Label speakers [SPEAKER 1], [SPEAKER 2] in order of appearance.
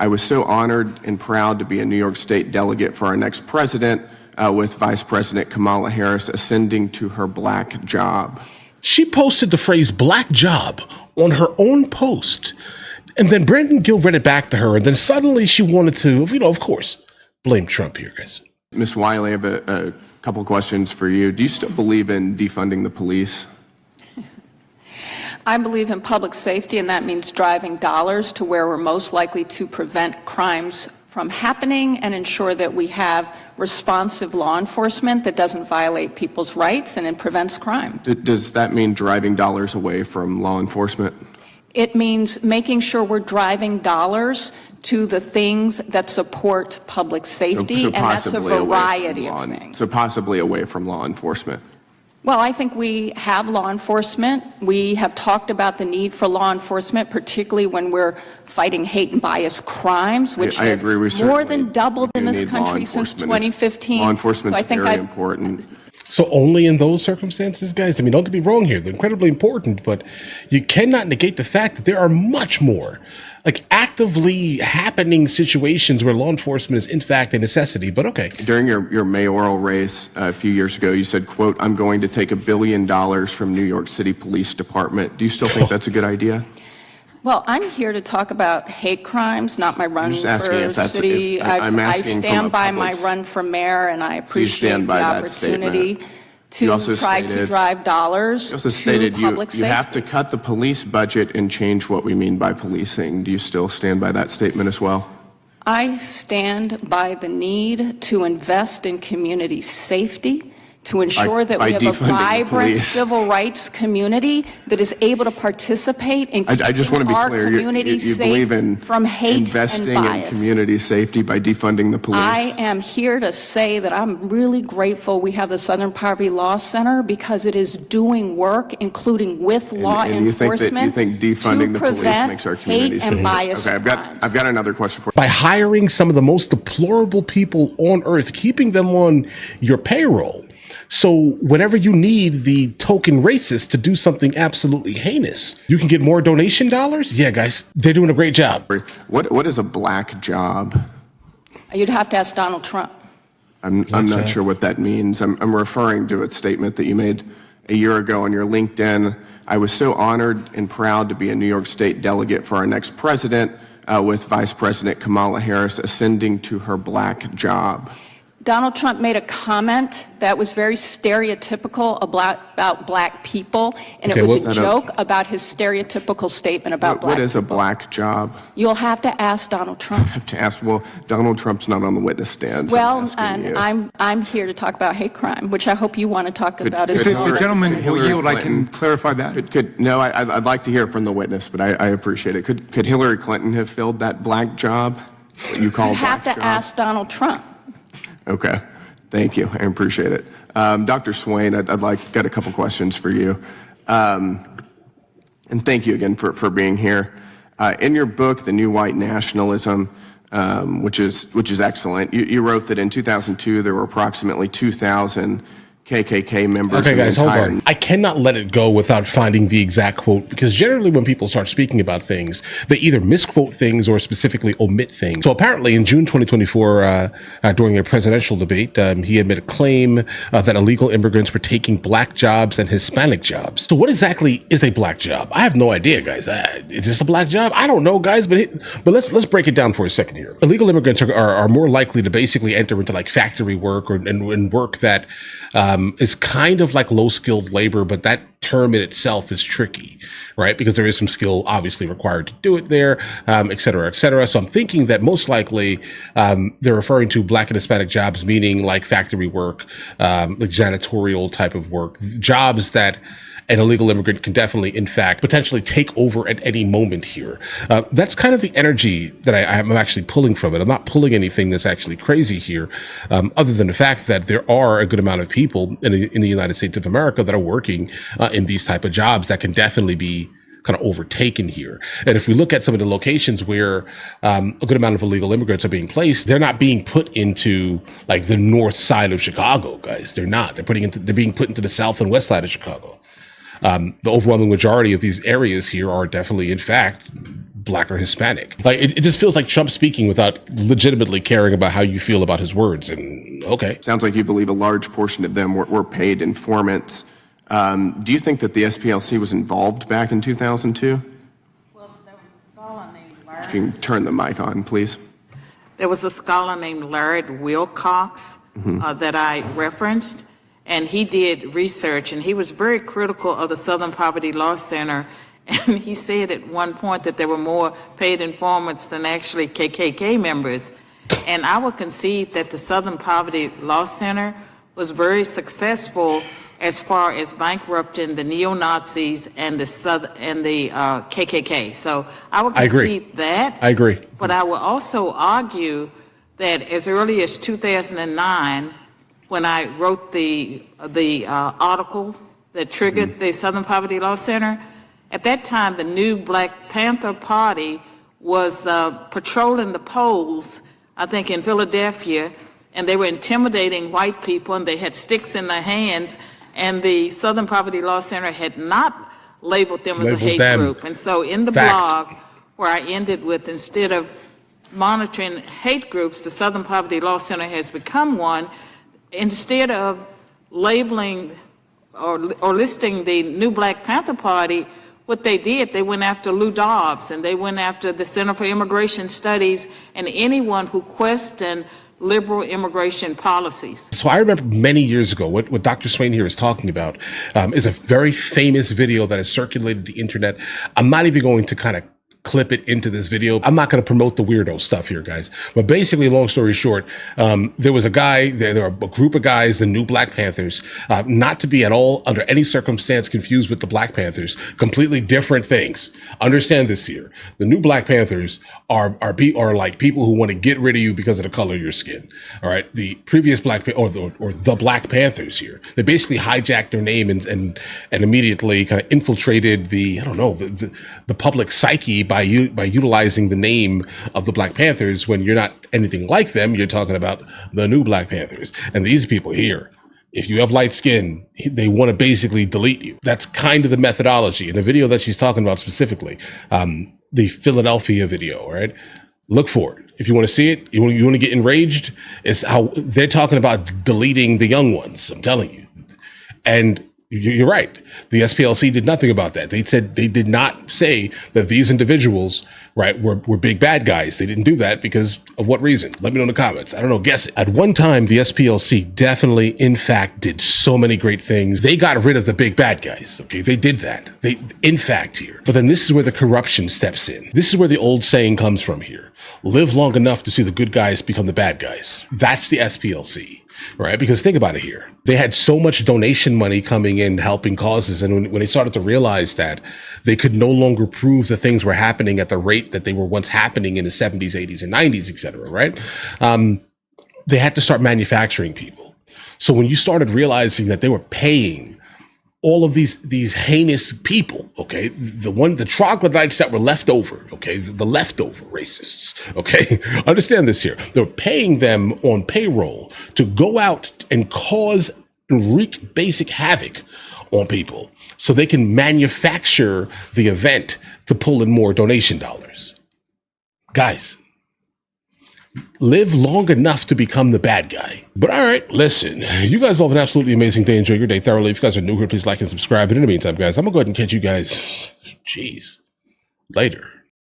[SPEAKER 1] I was so honored and proud to be a New York State delegate for our next president, with Vice President Kamala Harris ascending to her black job.
[SPEAKER 2] She posted the phrase black job on her own post. And then Brandon Gill read it back to her. And then suddenly she wanted to, of course, blame Trump here, guys.
[SPEAKER 1] Ms. Wiley, I have a couple questions for you. Do you still believe in defunding the police?
[SPEAKER 3] I believe in public safety, and that means driving dollars to where we're most likely to prevent crimes from happening and ensure that we have responsive law enforcement that doesn't violate people's rights and it prevents crime.
[SPEAKER 1] Does that mean driving dollars away from law enforcement?
[SPEAKER 3] It means making sure we're driving dollars to the things that support public safety, and that's a variety of things.
[SPEAKER 1] So possibly away from law enforcement.
[SPEAKER 3] Well, I think we have law enforcement. We have talked about the need for law enforcement, particularly when we're fighting hate and bias crimes, which have more than doubled in this country since 2015.
[SPEAKER 1] Law enforcement is very important.
[SPEAKER 2] So only in those circumstances, guys? I mean, don't get me wrong here. They're incredibly important, but you cannot negate the fact that there are much more like actively happening situations where law enforcement is in fact a necessity, but okay.
[SPEAKER 1] During your mayoral race a few years ago, you said, quote, "I'm going to take $1 billion from New York City Police Department." Do you still think that's a good idea?
[SPEAKER 3] Well, I'm here to talk about hate crimes, not my run for city. I stand by my run for mayor, and I appreciate the opportunity to try to drive dollars to public safety.
[SPEAKER 1] You have to cut the police budget and change what we mean by policing. Do you still stand by that statement as well?
[SPEAKER 3] I stand by the need to invest in community safety, to ensure that we have a vibrant civil rights community that is able to participate in keeping our community safe from hate and bias.
[SPEAKER 1] Investing in community safety by defunding the police?
[SPEAKER 3] I am here to say that I'm really grateful we have the Southern Poverty Law Center because it is doing work, including with law enforcement,
[SPEAKER 1] you think defunding the police makes our community
[SPEAKER 3] hate and bias
[SPEAKER 1] crimes. I've got another question for you.
[SPEAKER 2] By hiring some of the most deplorable people on earth, keeping them on your payroll. So whenever you need the token racist to do something absolutely heinous, you can get more donation dollars? Yeah, guys, they're doing a great job.
[SPEAKER 1] What is a black job?
[SPEAKER 3] You'd have to ask Donald Trump.
[SPEAKER 1] I'm not sure what that means. I'm referring to a statement that you made a year ago on your LinkedIn. I was so honored and proud to be a New York State delegate for our next president, with Vice President Kamala Harris ascending to her black job.
[SPEAKER 3] Donald Trump made a comment that was very stereotypical about black people, and it was a joke about his stereotypical statement about black people.
[SPEAKER 1] What is a black job?
[SPEAKER 3] You'll have to ask Donald Trump.
[SPEAKER 1] I have to ask. Well, Donald Trump's not on the witness stand. So
[SPEAKER 3] well, and I'm here to talk about hate crime, which I hope you want to talk about as well.
[SPEAKER 4] The gentleman will yield. I can clarify that.
[SPEAKER 1] No, I'd like to hear from the witness, but I appreciate it. Could Hillary Clinton have filled that black job? What you call
[SPEAKER 3] you have to ask Donald Trump.
[SPEAKER 1] Okay, thank you. I appreciate it. Dr. Swain, got a couple questions for you. And thank you again for being here. In your book, The New White Nationalism, which is excellent, you wrote that in 2002 there were approximately 2,000 KKK members.
[SPEAKER 2] Okay, guys, hold on. I cannot let it go without finding the exact quote, because generally when people start speaking about things, they either misquote things or specifically omit things. So apparently in June 2024, during a presidential debate, he had made a claim that illegal immigrants were taking black jobs and Hispanic jobs. So what exactly is a black job? I have no idea, guys. Is this a black job? I don't know, guys, but let's break it down for a second here. Illegal immigrants are more likely to basically enter into like factory work and work that is kind of like low-skilled labor, but that term in itself is tricky, right? Because there is some skill obviously required to do it there, et cetera, et cetera. So I'm thinking that most likely they're referring to black and Hispanic jobs, meaning like factory work, like janitorial type of work, jobs that an illegal immigrant can definitely, in fact, potentially take over at any moment here. That's kind of the energy that I'm actually pulling from it. I'm not pulling anything that's actually crazy here, other than the fact that there are a good amount of people in the United States of America that are working in these type of jobs that can definitely be kind of overtaken here. And if we look at some of the locations where a good amount of illegal immigrants are being placed, they're not being put into like the north side of Chicago, guys. They're not. They're being put into the south and west side of Chicago. The overwhelming majority of these areas here are definitely, in fact, Black or Hispanic. Like it just feels like Trump speaking without legitimately caring about how you feel about his words. And okay.
[SPEAKER 1] Sounds like you believe a large portion of them were paid informants. Do you think that the SPLC was involved back in 2002?
[SPEAKER 5] Well, there was a scholar named Larry.
[SPEAKER 1] If you can turn the mic on, please.
[SPEAKER 5] There was a scholar named Larry Wilcox that I referenced, and he did research, and he was very critical of the Southern Poverty Law Center. And he said at one point that there were more paid informants than actually KKK members. And I would concede that the Southern Poverty Law Center was very successful as far as bankrupting the neo-Nazis and the KKK. So I would concede that.
[SPEAKER 2] I agree.
[SPEAKER 5] But I will also argue that as early as 2009, when I wrote the article that triggered the Southern Poverty Law Center, at that time, the new Black Panther Party was patrolling the polls, I think in Philadelphia, and they were intimidating white people, and they had sticks in their hands, and the Southern Poverty Law Center had not labeled them as a hate group. And so in the blog, where I ended with, instead of monitoring hate groups, the Southern Poverty Law Center has become one. Instead of labeling or listing the new Black Panther Party, what they did, they went after Lou Dobbs, and they went after the Center for Immigration Studies, and anyone who questioned liberal immigration policies.
[SPEAKER 2] So I remember many years ago, what Dr. Swain here is talking about is a very famous video that has circulated the internet. I'm not even going to kind of clip it into this video. I'm not going to promote the weirdo stuff here, guys. But basically, long story short, there was a guy, there were a group of guys, the new Black Panthers, not to be at all under any circumstance confused with the Black Panthers, completely different things. Understand this here. The new Black Panthers are like people who want to get rid of you because of the color of your skin. All right. The previous Black or the Black Panthers here, they basically hijacked their name and immediately kind of infiltrated the public psyche by utilizing the name of the Black Panthers when you're not anything like them. You're talking about the new Black Panthers. And these people here, if you have light skin, they want to basically delete you. That's kind of the methodology. In the video that she's talking about specifically, the Philadelphia video, right? Look for it. If you want to see it, you want to get enraged, it's how they're talking about deleting the young ones. I'm telling you. And you're right. The SPLC did nothing about that. They said they did not say that these individuals, right, were big bad guys. They didn't do that because of what reason? Let me know in the comments. I don't know. Guess it. At one time, the SPLC definitely, in fact, did so many great things. They got rid of the big bad guys. Okay, they did that. They, in fact, here. But then this is where the corruption steps in. This is where the old saying comes from here. Live long enough to see the good guys become the bad guys. That's the SPLC, right? Because think about it here. They had so much donation money coming in, helping causes. And when they started to realize that they could no longer prove that things were happening at the rate that they were once happening in the 70s, 80s, and 90s, et cetera, right? They had to start manufacturing people. So when you started realizing that they were paying all of these heinous people, okay, the troglodytes that were left over, okay, the leftover racists, okay, understand this here. They're paying them on payroll to go out and cause and wreak basic havoc on people so they can manufacture the event to pull in more donation dollars. Guys, live long enough to become the bad guy. But all right, listen, you guys all have an absolutely amazing day. Enjoy your day thoroughly. If you guys are new here, please like and subscribe. But in the meantime, guys, I'm going to go ahead and catch you guys, later.